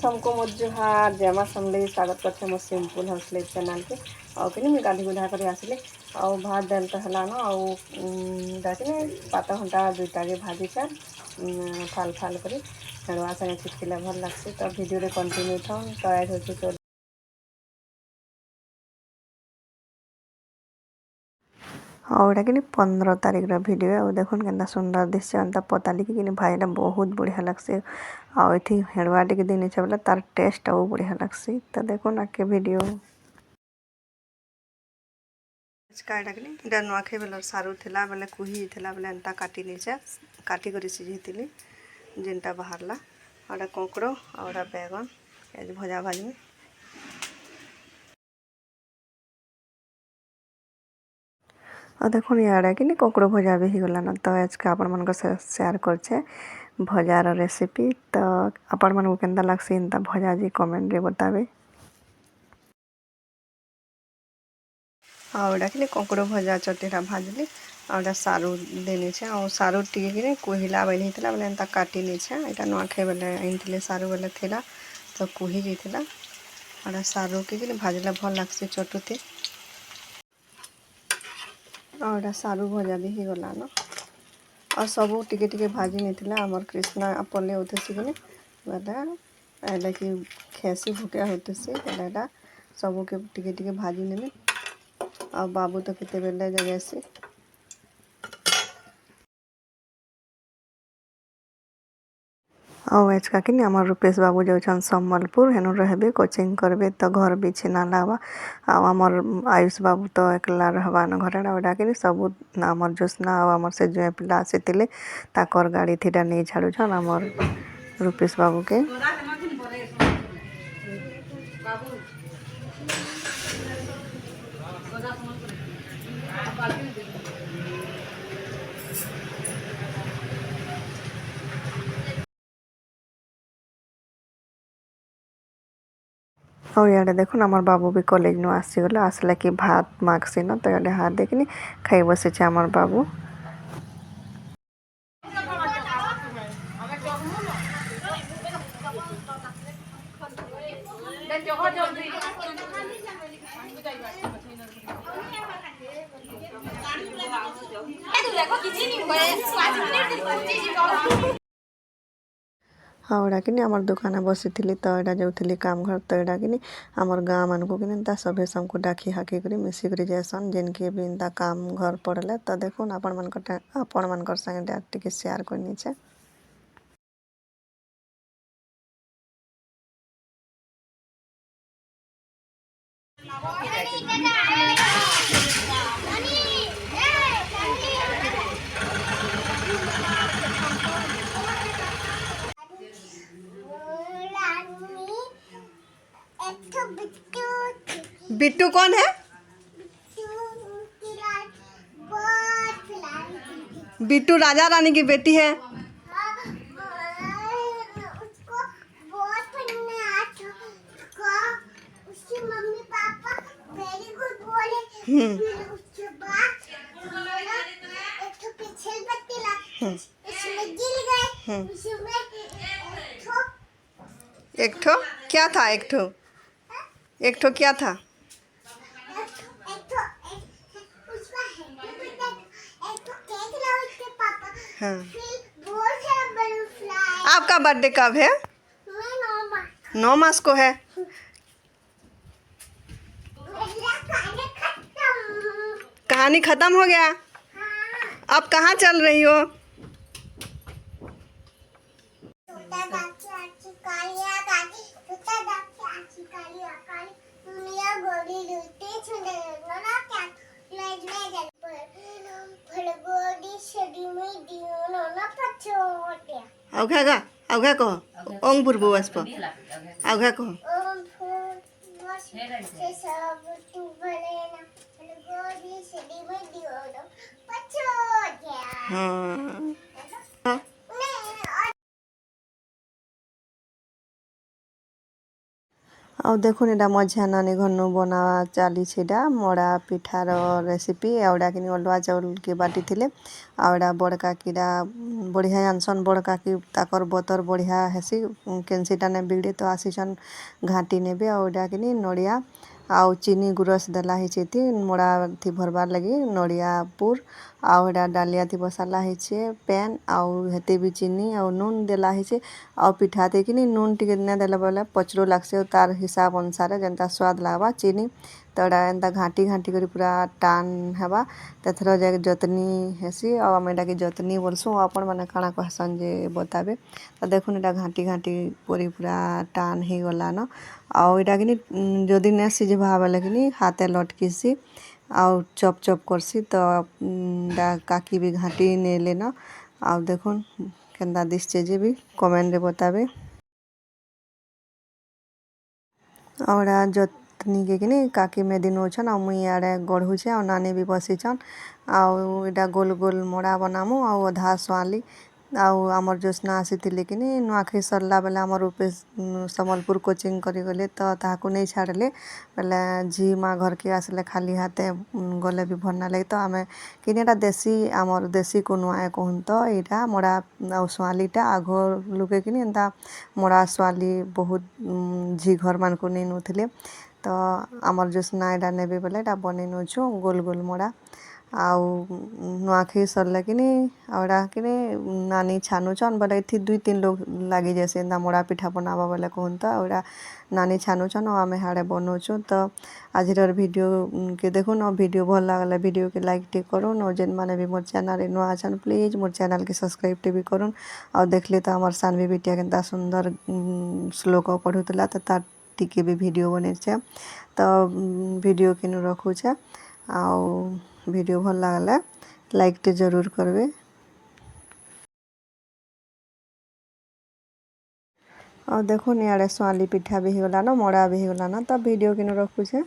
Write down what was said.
समको मोर जुहार जमा समले स्वागत करते मो सिंपल हाउसलाइफ चैनल के आउ कि मैं गाधी गुधा कर आसली आउ भात दाल तो हलान आउ डाकिने पात घंटा दुईटा के भाजी चार फाल फाल कर हेड़वा संगे चिटकिले भल लगसी तो भिडियो कंटिन्यू था तो ऐड हो और कि 15 तारीख भिडियो है देखो के सुंदर दिशे अंत पताली कि भाईला बहुत बढ़िया लगसी आठी हेड़वा टे दिन बोले तार टेस्ट आउ बढ़िया लगसी तो देखो ना के भिडियो नुआखाई बेल सारू थिला बेले कुही थिला बेले एंता काटी नीचे काटी कर सिझी जेनटा बाहरला और कोकड़ो और बैगन भजा भाजी और देखो यार कि कोकड़ो भजा भी गलान तो आज के आपण मन शेयर करछे भजार रेसिपी तो आपण मन को केंदा लागसी इंता भजा जी कमेंट रे बतावे और कि कोकड़ो भजा चटेटा भाजली और सारू देने छे और सारू टिके कोहिला बनी थला बोले एंता काटी नी छे एटा नुआखाई बेले आइनथिले सारू बेले थिला तो कुही जेथिला और सारू के भाजला भल लागसी चटुते और सारू भजा भी गलान और सबू टिके टिके भाजी नहीं आमर कृष्णा पल्ले होते कि बेले कि खेसी भुकिया होते बेले सबू के टिके टिके भाजी नेमे और बाबू तो केते बेले जगह और आज का कि आमर रूपेश बाबू जाऊन सम्बलपुर हेनु रहबे कोचिंग करबे तो घर भी छेना लावा आमर आयुष बाबू तो एकला रहबा न घर ओडा कि सब आमर जोस्ना आमर से जो पिला आसीतिले ताकर गाड़ी थीटा नहीं छाड़ू छन आमर रूपेश बाबू के और यार देखो आमर बाबू भी कॉलेज नु आसीगले आसला कि भात मागसी न तो यार हाथ देखनी खाई बसे आमर बाबू हाँ कि आमर दुकान बसी तो एटा जाऊली काम घर तो एटा कि आमर गाँ मान को कि सभे सबको डाकी हाकी कर मिसिक जासन जिनके भी इंता काम घर पड़े तो देखो आपण मान संगे टे शेयर करनी छे बिट्टू कौन है बिट्टू राजा रानी की बेटी है उसकी मम्मी पापा वेरी गुड बोले उसके बाद एक तो पीछे बत्ती ला उसमें गिर गए उसमें एक ठो क्या था एक ठो क्या था हाँ। आपका बर्थडे कब है 9 मार्च को है कहानी खत्म हो गया अब कहाँ चल रही हो आउघा कह ओंग बुरबो वास्प आउघा कह हाँ ଆଉ ଦେଖୁନ୍ ଏଟା ମଝିଆ ନାନୀ ଘରନୁ ବନା ଚାଲିଛି ଏଟା ମଡ଼ା ପିଠାର ରେସିପି ଆଉଟା କିନି ଅଲୁଆ ଚାଉଲକେ ବାଟିଥିଲେ ଆଉ ଏଟା ବଡ଼ କାକିଟା ବଢ଼ିଆ ଜାନସନ୍ ବଡ଼ କାକି ତାକର ବତର ବଢ଼ିଆ ହେସି କେନସିଟା ନେ ବିଗଡ଼େ ତ ଆସିଛନ୍ ଘାଣ୍ଟି ନେବେ ଆଉ ଏଟା କିନି ନଡ଼ିଆ ଆଉ ଚିନି ଗୁରସ୍ ଦେଲା ହେଇଛି ଏଥି ମଡ଼ା ଥି ଭରବାର୍ ଲାଗି ନଡ଼ିଆ ପୁର ଆଉ ଏଟା ଡାଲିଆ ଥି ବସାଲା ହେଇଛେ ପ୍ୟାନ୍ ଆଉ ହେତେ ବି ଚିନି ଆଉ ନୁନ୍ ଦେଲା ହେଇଛେ ଆଉ ପିଠା ଦେଇକିନି ନୁନ୍ ଟିକେ ନାଇଁ ଦେଲେ ବୋଲେ ପଚରୁ ଲାଗ୍ସି ଆଉ ତାର ହିସାବ ଅନୁସାରେ ଯେନ୍ତା ସ୍ୱାଦ ଲାଗ୍ବା ଚିନି ତ ଏଟା ଏନ୍ତା ଘାଣ୍ଟି ଘାଣ୍ଟି କରି ପୁରା ଟାନ୍ ହେବା ତେଥର ଯାଇକି ଜତନି ହେସି ଆଉ ଆମେ ଏଟାକେ ଜତନି ବୋଲସୁଁ ଆଉ ଆପଣମାନେ କାଣା କହେସନ୍ ଯେ ବତାବେ ତ ଦେଖୁନ୍ ଏଟା ଘାଣ୍ଟି ଘାଣ୍ଟି କରି ପୁରା ଟାନ୍ ହେଇଗଲାନ ଆଉ ଏଟା କିନି ଯଦି ନେ ସିଝବା ବେଲେ କିନି ହାତେ ଲଟକିସି ଆଉ ଚପ୍ ଚପ୍ କରସି ତ କାକି ବି ଘାଣ୍ଟି ନେଲେନ ଆଉ ଦେଖୁନ୍ କେନ୍ତା ଦିଶଛେ ଯେ ବି କମେଣ୍ଟରେ ବତାବେ ଆଉ ଏଟା ଜତନିକେ କିନି କାକି ମେଦି ନଉଛନ୍ ଆଉ ମୁଇଁ ଇଆଡ଼େ ଗଢ଼ୁଛେ ଆଉ ନାନୀ ବି ବସିଛନ୍ ଆଉ ଏଟା ଗୋଲ ଗୋଲ ମଡ଼ା ବନାମୁ ଆଉ ଅଧା ଶୁଆଁଲି ଆଉ ଆମର ଜ୍ୟୋତ୍ସ୍ନା ଆସିଥିଲେ କିନି ନୂଆଖାଇ ସରଲା ବେଲେ ଆମର ରୂପେଶ ସମ୍ବଲପୁର କୋଚିଂ କରିଗଲେ ତ ତାହାକୁ ନେଇ ଛାଡ଼ିଲେ ବେଲେ ଝି ମା ଘରକେ ଆସିଲେ ଖାଲି ହାତେ ଗଲେ ବି ଭଲ ନାଇଁ ଲାଗେ ତ ଆମେ କିନି ଏଟା ଦେଶୀ ଆମର ଦେଶୀ କୁନୁଆ କହୁନ୍ ତ ଏଇଟା ମଡ଼ା ଆଉ ଶୁଆଁଲିଟା ଆଘ ଲୁକେ କିନି ଏନ୍ତା ମଡ଼ା ଶୁଆଁଲି ବହୁତ ଝି ଘରମାନଙ୍କୁ ନେଇ ନଉଥିଲେ ତ ଆମର ଜ୍ୟୋତ୍ସ୍ନା ଏଟା ନେବେ ବେଲେ ଏଟା ବନେଇ ନଉଛୁ ଗୋଲ ଗୋଲ ମଡ଼ା ଆଉ ନୂଆଖାଇ ସରଲେ କିନି ଆଉ ଏଟା କିନି ନାନୀ ଛାନୁଛନ୍ ବୋଲେ ଏଥି 2-3 ଲୋକ ଲାଗି ଯାଏସି ଏନ୍ତା ମଡ଼ା ପିଠା ବନାବା ବୋଲେ କହୁନ୍ ତ ଆଉ ଏଟା ନାନୀ ଛାନୁଛନ୍ ଆଉ ଆମେ ହାଡ଼େ ବନଉଛୁ ତ ଆଜିର ଭିଡ଼ିଓ କେ ଦେଖୁନ୍ ଆଉ ଭିଡ଼ିଓ ଭଲ ଲାଗଲେ ଭିଡ଼ିଓକେ ଲାଇକ୍ ଟିକେ କରୁନ୍ ଆଉ ଯେନ୍ମାନେ ବି ମୋର୍ ଚ୍ୟାନେଲ୍ରେ ନୂଆ ଅଛନ୍ ପ୍ଲିଜ୍ ମୋର୍ ଚ୍ୟାନେଲ୍କେ ସବସ୍କ୍ରାଇବ୍ ଟିକେ ବି କରୁନ୍ ଆଉ ଦେଖିଲେ ତ ଆମର ସାନଭି ବିଟିଆ କେନ୍ତା ସୁନ୍ଦର ଶ୍ଲୋକ ପଢ଼ୁଥିଲା ତ ତାର ଟିକେ ବି ଭିଡ଼ିଓ ବନେଇଛେ ତ ଭିଡ଼ିଓ କିନୁ ରଖୁଛେ ଆଉ ଭିଡ଼ିଓ ଭଲ ଲାଗଲେ ଲାଇକ୍ ଟେ ଜରୁର କରିବେ ଆଉ ଦେଖୁନ୍ ଇଆଡ଼େ ଶୁଆଁଲି ପିଠା ବି ହେଇଗଲାନ ମଡ଼ା ବି ହେଇଗଲାନ ତ ଭିଡ଼ିଓ କିନୁ ରଖୁଛେ